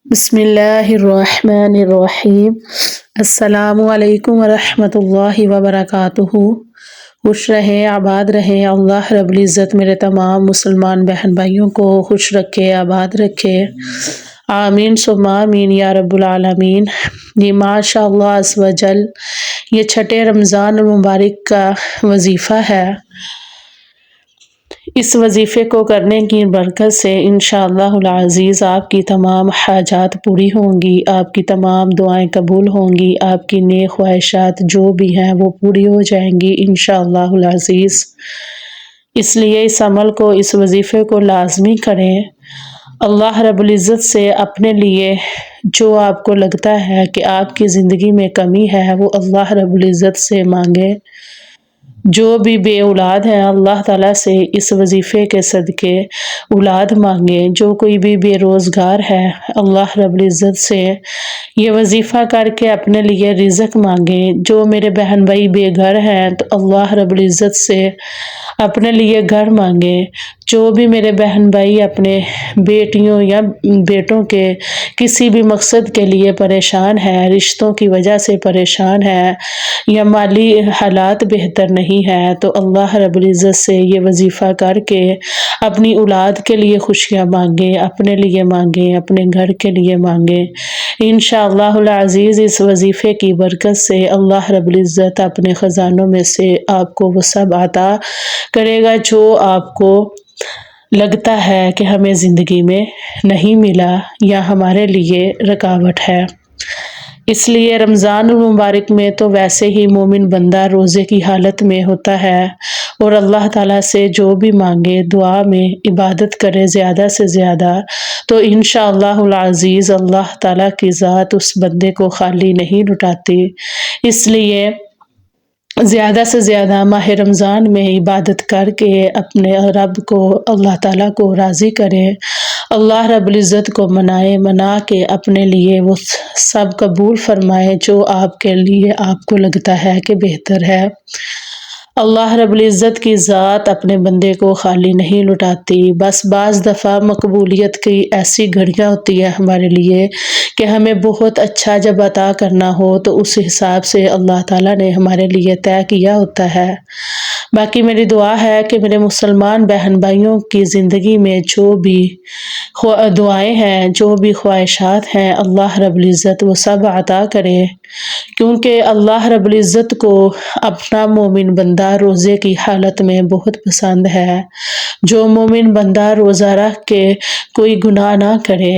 بسم اللہ الرحمن الرحیم۔ السلام علیکم ورحمۃ اللہ وبرکاتہ۔ خوش رہیں، آباد رہیں، اللہ رب العزت میرے تمام مسلمان بہن بھائیوں کو خوش رکھے، آباد رکھے، آمین ثم آمین یا رب العالمین۔ یہ ماشاء اللہ عز و جل یہ چھٹے رمضان المبارک کا وظیفہ ہے۔ اس وظیفے کو کرنے کی برکت سے انشاءاللہ العزیز آپ کی تمام حاجات پوری ہوں گی، آپ کی تمام دعائیں قبول ہوں گی، آپ کی نیک خواہشات جو بھی ہیں وہ پوری ہو جائیں گی انشاءاللہ العزیز۔ اس لیے اس عمل کو، اس وظیفے کو لازمی کریں۔ اللہ رب العزت سے اپنے لیے جو آپ کو لگتا ہے کہ آپ کی زندگی میں کمی ہے وہ اللہ رب العزت سے مانگیں۔ جو بھی بے اولاد ہیں اللہ تعالیٰ سے اس وظیفے کے صدقے اولاد مانگیں۔ جو کوئی بھی بے روزگار ہے اللہ رب العزت سے یہ وظیفہ کر کے اپنے لیے رزق مانگیں۔ جو میرے بہن بھائی بے گھر ہیں تو اللہ رب العزت سے اپنے لیے گھر مانگیں۔ جو بھی میرے بہن بھائی اپنے بیٹیوں یا بیٹوں کے کسی بھی مقصد کے لیے پریشان ہے، رشتوں کی وجہ سے پریشان ہے یا مالی حالات بہتر نہیں ہے تو اللہ رب العزت سے یہ وظیفہ کر کے اپنی اولاد کے لیے خوشیاں مانگیں، اپنے لیے مانگیں، اپنے گھر کے لیے مانگیں۔ انشاءاللہ العزیز اس وظیفے کی برکت سے اللہ رب العزت اپنے خزانوں میں سے آپ کو وہ سب عطا کرے گا جو آپ کو لگتا ہے کہ ہمیں زندگی میں نہیں ملا یا ہمارے لیے رکاوٹ ہے۔ اس لیے رمضان المبارک میں تو ویسے ہی مومن بندہ روزے کی حالت میں ہوتا ہے اور اللہ تعالیٰ سے جو بھی مانگے، دعا میں عبادت کرے زیادہ سے زیادہ، تو انشاءاللہ العزیز اللہ تعالیٰ کی ذات اس بندے کو خالی نہیں لٹاتی۔ اس لیے زیادہ سے زیادہ ماہ رمضان میں عبادت کر کے اپنے رب کو، اللہ تعالیٰ کو راضی کریں، اللہ رب العزت کو منائے، منا کے اپنے لیے وہ سب قبول فرمائے جو آپ کے لیے آپ کو لگتا ہے کہ بہتر ہے۔ اللہ رب العزت کی ذات اپنے بندے کو خالی نہیں لٹاتی، بس بعض دفعہ مقبولیت کی ایسی گھڑیاں ہوتی ہے ہمارے لیے کہ ہمیں بہت اچھا جب عطا کرنا ہو تو اس حساب سے اللہ تعالیٰ نے ہمارے لیے طے کیا ہوتا ہے۔ باقی میری دعا ہے کہ میرے مسلمان بہن بھائیوں کی زندگی میں جو بھی دعائیں ہیں، جو بھی خواہشات ہیں، اللہ رب العزت وہ سب عطا کرے، کیونکہ اللہ رب العزت کو اپنا مومن بندہ روزے کی حالت میں بہت پسند ہے۔ جو مومن بندہ روزہ رکھ کے کوئی گناہ نہ کرے،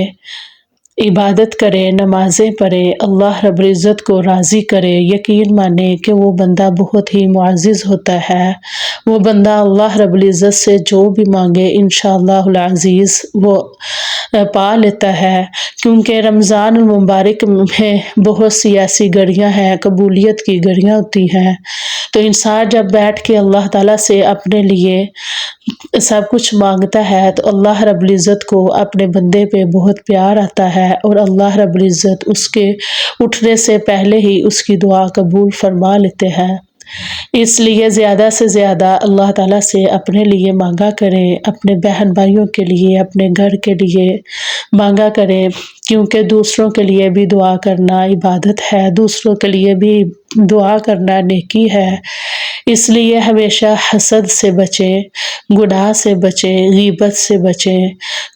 عبادت کرے، نمازیں پڑھے، اللہ رب العزت کو راضی کرے، یقین مانے کہ وہ بندہ بہت ہی معزز ہوتا ہے۔ وہ بندہ اللہ رب العزت سے جو بھی مانگے انشاءاللہ العزیز وہ پا لیتا ہے، کیونکہ رمضان المبارک میں بہت سی ایسی گھڑیاں ہیں، قبولیت کی گھڑیاں ہوتی ہیں، تو انسان جب بیٹھ کے اللہ تعالیٰ سے اپنے لیے سب کچھ مانگتا ہے تو اللہ رب العزت کو اپنے بندے پہ بہت پیار آتا ہے اور اللہ رب العزت اس کے اٹھنے سے پہلے ہی اس کی دعا قبول فرما لیتے ہیں۔ اس لیے زیادہ سے زیادہ اللہ تعالیٰ سے اپنے لیے مانگا کریں، اپنے بہن بھائیوں کے لیے، اپنے گھر کے لیے مانگا کریں، کیونکہ دوسروں کے لیے بھی دعا کرنا عبادت ہے، دوسروں کے لیے بھی دعا کرنا نیکی ہے۔ اس لیے ہمیشہ حسد سے بچیں، گناہ سے بچیں، غیبت سے بچیں،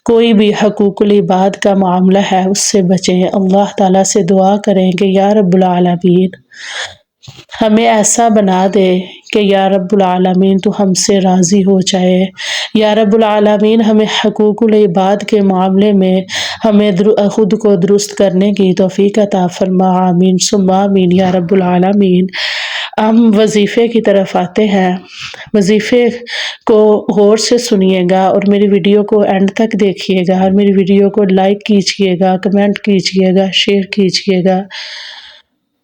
کوئی بھی حقوق العباد کا معاملہ ہے اس سے بچیں۔ اللہ تعالیٰ سے دعا کریں کہ یا رب العالمین ہمیں ایسا بنا دے کہ یا رب العالمین تو ہم سے راضی ہو جائے، یا رب العالمین ہمیں حقوق العباد کے معاملے میں ہمیں خود کو درست کرنے کی توفیق عطا فرما، آمین ثم آمین یا رب العالمین۔ ہم وظیفے کی طرف آتے ہیں۔ وظیفے کو غور سے سنیے گا اور میری ویڈیو کو اینڈ تک دیکھیے گا، اور میری ویڈیو کو لائک کیجیے گا، کمنٹ کیجیے گا، شیئر کیجیے گا،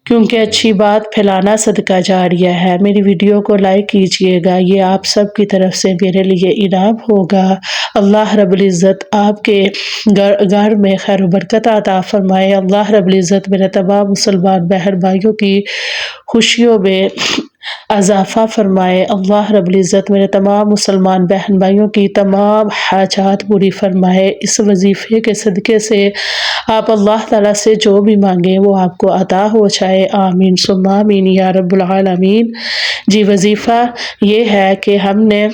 کیونکہ اچھی بات پھیلانا صدقہ جاریہ ہے۔ میری ویڈیو کو لائک کیجیے گا، یہ آپ سب کی طرف سے میرے لیے انعام ہوگا۔ اللہ رب العزت آپ کے گھر میں خیر و برکت عطا فرمائے۔ اللہ رب العزت میرے تمام مسلمان بہن بھائیوں کی خوشیوں میں اضافہ فرمائے۔ اللہ رب العزت میرے تمام مسلمان بہن بھائیوں کی تمام حاجات پوری فرمائے۔ اس وظیفے کے صدقے سے آپ اللہ تعالیٰ سے جو بھی مانگیں وہ آپ کو عطا ہو جائے، آمین ثم آمین یا رب العالمین۔ جی وظیفہ یہ ہے کہ ہم نے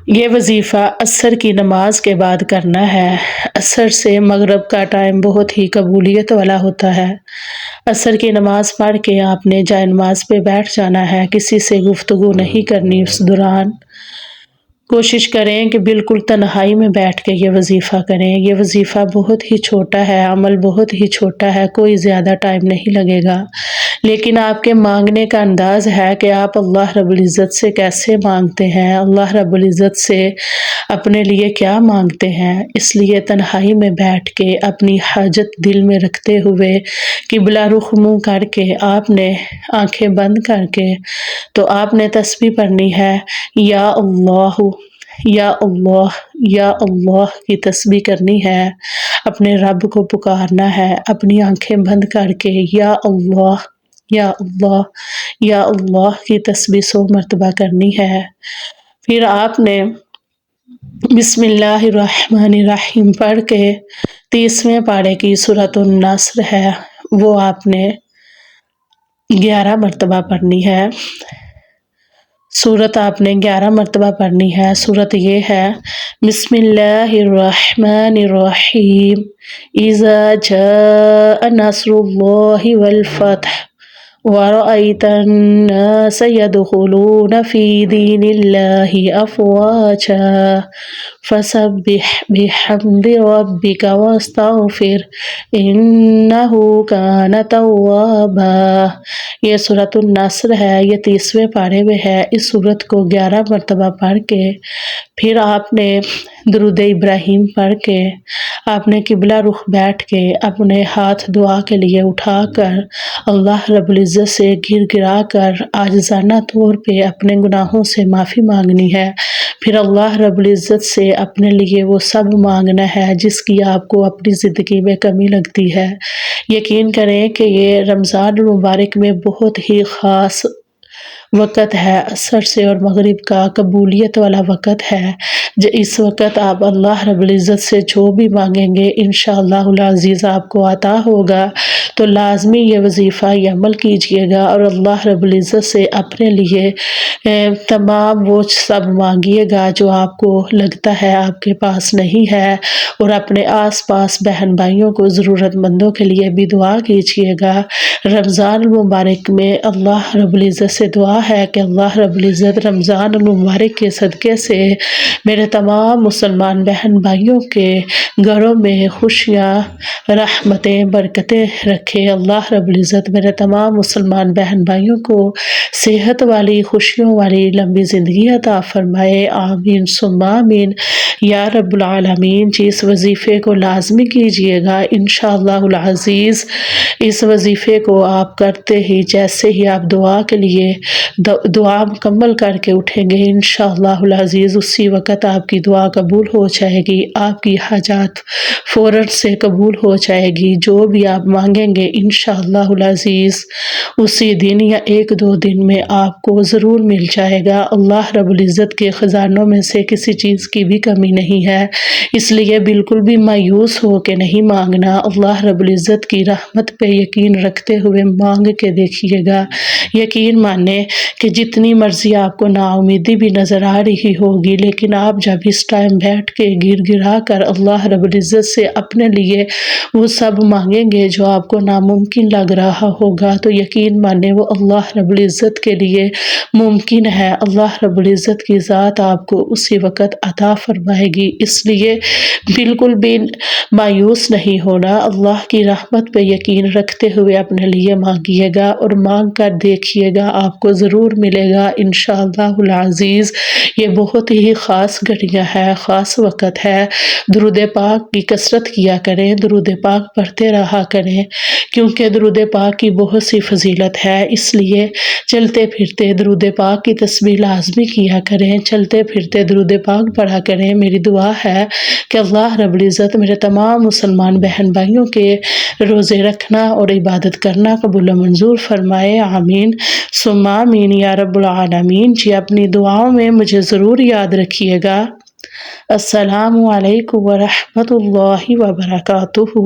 یہ وظیفہ عصر کی نماز کے بعد کرنا ہے۔ عصر سے مغرب کا ٹائم بہت ہی قبولیت والا ہوتا ہے۔ عصر کی نماز پڑھ کے آپ نے جائے نماز پہ بیٹھ جانا ہے، کسی سے گفتگو نہیں کرنی اس دوران۔ کوشش کریں کہ بالکل تنہائی میں بیٹھ کے یہ وظیفہ کریں۔ یہ وظیفہ بہت ہی چھوٹا ہے، عمل بہت ہی چھوٹا ہے، کوئی زیادہ ٹائم نہیں لگے گا، لیکن آپ کے مانگنے کا انداز ہے کہ آپ اللہ رب العزت سے کیسے مانگتے ہیں، اللہ رب العزت سے اپنے لیے کیا مانگتے ہیں۔ اس لیے تنہائی میں بیٹھ کے اپنی حاجت دل میں رکھتے ہوئے قبلہ رخ منہ کر کے آپ نے آنکھیں بند کر کے تو آپ نے تسبیح پڑھنی ہے، یا اللہ یا اللہ یا اللہ کی تسبیح کرنی ہے، اپنے رب کو پکارنا ہے اپنی آنکھیں بند کر کے، یا اللہ یا اللہ یا اللہ کی تسبیح 100 مرتبہ کرنی ہے۔ پھر آپ نے بسم اللہ الرحمن الرحیم پڑھ کے 30ویں پارے کی سورۃ النصر ہے وہ آپ نے 11 مرتبہ پڑھنی ہے۔ سورت آپ نے 11 مرتبہ پڑھنی ہے۔ سورت یہ ہے بسم اللہ الرحمن الرحیم اذا جاء نصر اللہ والفتح ورأيت الناس يدخلون في دين الله أفواجا فسبح بحمد ربك واستغفر إنه كان توابا۔ یہ سورۃ النصر ہے، یہ 30ویں پارے میں ہے۔ اس سورت کو 11 مرتبہ پڑھ کے پھر آپ نے درود ابراہیم پڑھ کے آپ نے قبلہ رخ بیٹھ کے اپنے ہاتھ دعا کے لیے اٹھا کر اللہ رب العزت سے گر گرا کر عاجزانہ طور پہ اپنے گناہوں سے معافی مانگنی ہے۔ پھر اللہ رب العزت سے اپنے لیے وہ سب مانگنا ہے جس کی آپ کو اپنی زندگی میں کمی لگتی ہے۔ یقین کریں کہ یہ رمضان المبارک میں بہت ہی خاص وقت ہے، عصر سے اور مغرب کا قبولیت والا وقت ہے۔ اس وقت آپ اللہ رب العزت سے جو بھی مانگیں گے انشاءاللہ العزیز آپ کو عطا ہوگا۔ تو لازمی یہ وظیفہ یہ عمل کیجئے گا اور اللہ رب العزت سے اپنے لیے تمام وہ سب مانگیے گا جو آپ کو لگتا ہے آپ کے پاس نہیں ہے، اور اپنے آس پاس بہن بھائیوں کو ضرورت مندوں کے لیے بھی دعا کیجئے گا۔ رمضان المبارک میں اللہ رب العزت سے دعا ہے کہ اللہ رب العزت رمضان المبارک کے صدقے سے میرے تمام مسلمان بہن بھائیوں کے گھروں میں خوشیاں، رحمتیں، برکتیں رکھے۔ اللہ رب العزت میرے تمام مسلمان بہن بھائیوں کو صحت والی، خوشیوں والی لمبی زندگی عطا فرمائے، آمین ثم آمین یا رب العالمین۔ جی اس وظیفے کو لازمی کیجئے گا انشاءاللہ العزیز۔ اس وظیفے کو آپ کرتے ہی جیسے ہی آپ دعا کے لیے دعا مکمل کر کے اٹھیں گے انشاءاللہ العزیز اسی وقت آپ کی دعا قبول ہو جائے گی، آپ کی حاجات فوراً سے قبول ہو جائے گی۔ جو بھی آپ مانگیں گے انشاءاللہ العزیز اسی دن یا 1-2 دن میں آپ کو ضرور مل جائے گا۔ اللہ رب العزت کے خزانوں میں سے کسی چیز کی بھی کمی نہیں ہے، اس لیے بالکل بھی مایوس ہو کے نہیں مانگنا۔ اللہ رب العزت کی رحمت پہ یقین رکھتے ہوئے مانگ کے دیکھیے گا، یقین مانے کہ جتنی مرضی آپ کو نا امیدی بھی نظر آ رہی ہوگی، لیکن آپ جب اس ٹائم بیٹھ کے گر گرا کر اللہ رب العزت سے اپنے لیے وہ سب مانگیں گے جو آپ کو ناممکن لگ رہا ہوگا، تو یقین مانے وہ اللہ رب العزت کے لیے ممکن ہے۔ اللہ رب العزت کی ذات آپ کو اسی وقت عطا فرمائے گی، اس لیے بالکل بھی مایوس نہیں ہونا، اللہ کی رحمت پہ یقین رکھتے ہوئے اپنے لیے مانگیے گا اور مانگ کر دیکھیے گا آپ کو ضرور ملے گا انشاءاللہ العزیز۔ یہ بہت ہی خاص گھڑیاں ہے، خاص وقت ہے۔ درود پاک کی کثرت کیا کریں، درود پاک پڑھتے رہا کریں، کیونکہ درود پاک کی بہت سی فضیلت ہے، اس لیے چلتے پھرتے درود پاک کی تسبیح لازمی کیا کریں، چلتے پھرتے درود پاک پڑھا کریں۔ میری دعا ہے کہ اللہ رب العزت میرے تمام مسلمان بہن بھائیوں کے روزے رکھنا اور عبادت کرنا کرنا قبول و منظور فرمائے، آمین ثم آمین یا رب العالمین۔ جی اپنی دعاؤں میں مجھے ضرور یاد رکھیے گا۔ السلام علیکم ورحمۃ اللہ وبرکاتہ۔